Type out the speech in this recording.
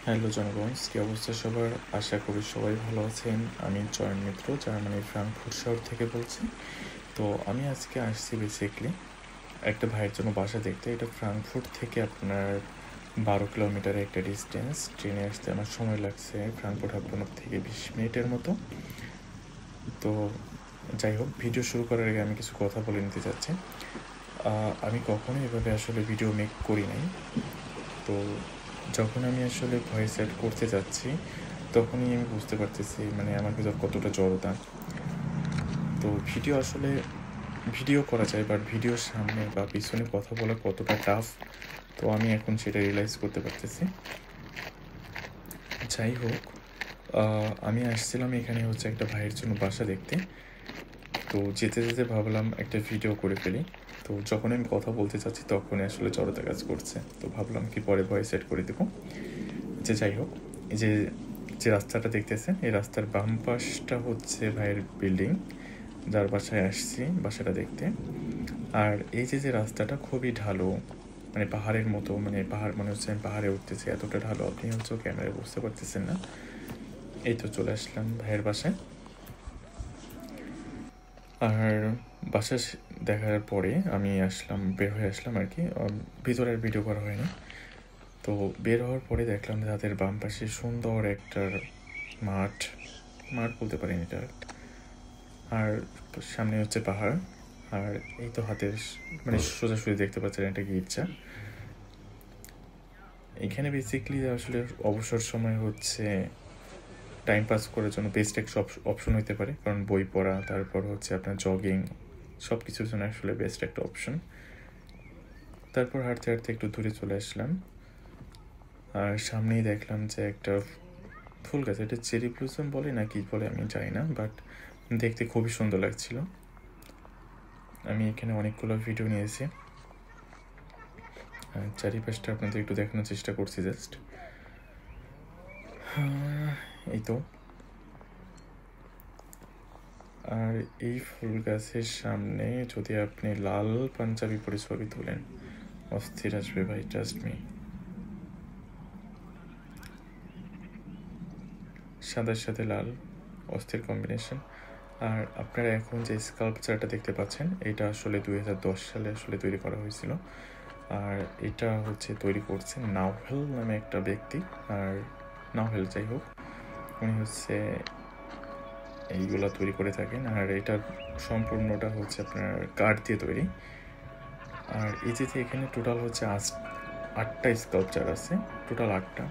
Hello জনগণ, কি অবস্থা সবার? আশা করি সবাই ভালো আছেন। আমি চয়ন মিত্র, জার্মানির ফ্রাঙ্কফুর্ট শহর থেকে বলছি। তো আমি আজকে আসছি বেসিকলি একটা ভাইয়ের জন্য বাসা দেখতে। এটা ফ্রাঙ্কফুর্ট থেকে আপনার 12 কিলোমিটারের একটা ডিস্টেন্স। ট্রেনে আসতে আমার সময় লাগছে ফ্রাঙ্কফুর্ট হাফটনক থেকে 20 মিনিটের মতো। তো যাই হোক, ভিডিও শুরু করার আগে আমি কিছু কথা বলে নিতে চাচ্ছি। আমি কখনোই এভাবে আসলে ভিডিও মেক করি নাই। তো যখন আমি আসলে ভয়েস অ্যাড করতে যাচ্ছি তখনই আমি বুঝতে পারতেছি মানে আমার ভিতর কতটা জড়তা। তো ভিডিও করা যায়, বাট ভিডিওর সামনে বা পিছনে কথা বলা কতটা টাফ, তো আমি এখন সেটা রিয়েলাইজ করতে পারতেছি। যাই হোক, আমি আসছিলাম এখানে হচ্ছে একটা ভাইয়ের জন্য বাসা দেখতে। তো যেতে যেতে ভাবলাম একটা ভিডিও করে ফেলি। তো যখন আমি কথা বলতে চাচ্ছি তখনই আসলে জড়তা কাজ করছে, তো ভাবলাম কি পরে ভয়েস সেট করে দেবো। যাই হোক, এই যে যে রাস্তাটা দেখতেছেন, এই রাস্তার বাম পাশটা হচ্ছে ভাইয়ের বিল্ডিং, যার বাসায় আসছি বাসাটা দেখতে। আর এই যে রাস্তাটা খুবই ঢালু, মানে পাহাড়ের মতো, মানে পাহাড় মনে হচ্ছে আমি পাহাড়ে উঠতেছি, এতটা ঢালু আপনি হচ্ছে ক্যামেরায় বুঝতে পারতেছেন না। এই তো চলে আসলাম ভাইয়ের বাসায়। আর বাসা দেখার পরে আমি বের হয়ে আসলাম আর কি, ভিতরের ভিডিও করা হয়নি। তো বের হওয়ার পরে দেখলাম তাদের বাম পাশে সুন্দর একটা মাঠ বলতে পারেন এটা, আর সামনে হচ্ছে পাহাড়। আর এই তো হাতের মানে সোজাসুজি দেখতে পাচ্ছেন একটা গির্জা। এখানে বেসিক্যালি আসলে অবসর সময় হচ্ছে টাইম পাস করার জন্য বেস্ট একটা অপশন হতে পারে, কারণ বই পড়া, তারপর হচ্ছে আপনার জগিং, সব কিছুর জন্য আসলে বেস্ট একটা অপশন। তারপর হাঁটতে হাঁটতে একটু দূরে চলে আসলাম, আর সামনেই দেখলাম যে একটা ফুল গাছ, এটা চেরি ব্লুসম বলে না কি বলে আমি জানি না, বাট দেখতে খুবই সুন্দর লাগছিল। আমি এখানে অনেকগুলো ভিডিও নিয়েছি, চারিপাশটা আপনাদের একটু দেখানোর চেষ্টা করছি জাস্ট। এই তো, আর এই ফুল গাছের সামনে যদি আপনি লাল পাঞ্জাবি পরে ছবি তোলেন, অস্থির আসবে ভাই, ট্রাস্ট মি। সাদার সাথে লাল, অস্থির কম্বিনেশন। আর আপনারা এখন যে স্কাল্পচারটা দেখতে পাচ্ছেন, এটা আসলে 2010 সালে আসলে তৈরি করা হয়েছিল। আর এটা হচ্ছে তৈরি করছেন নাওহেল নামে একটা ব্যক্তি। আর নাওহেল, যাই হোক, উনি হচ্ছে এইগুলো তৈরি করে থাকেন। আর এটা সম্পূর্ণটা হচ্ছে আপনার কাঠ দিয়ে তৈরি। আর এই যে এখানে টোটাল হচ্ছে 8টা স্কাল্পচার আছে, টোটাল 8টা।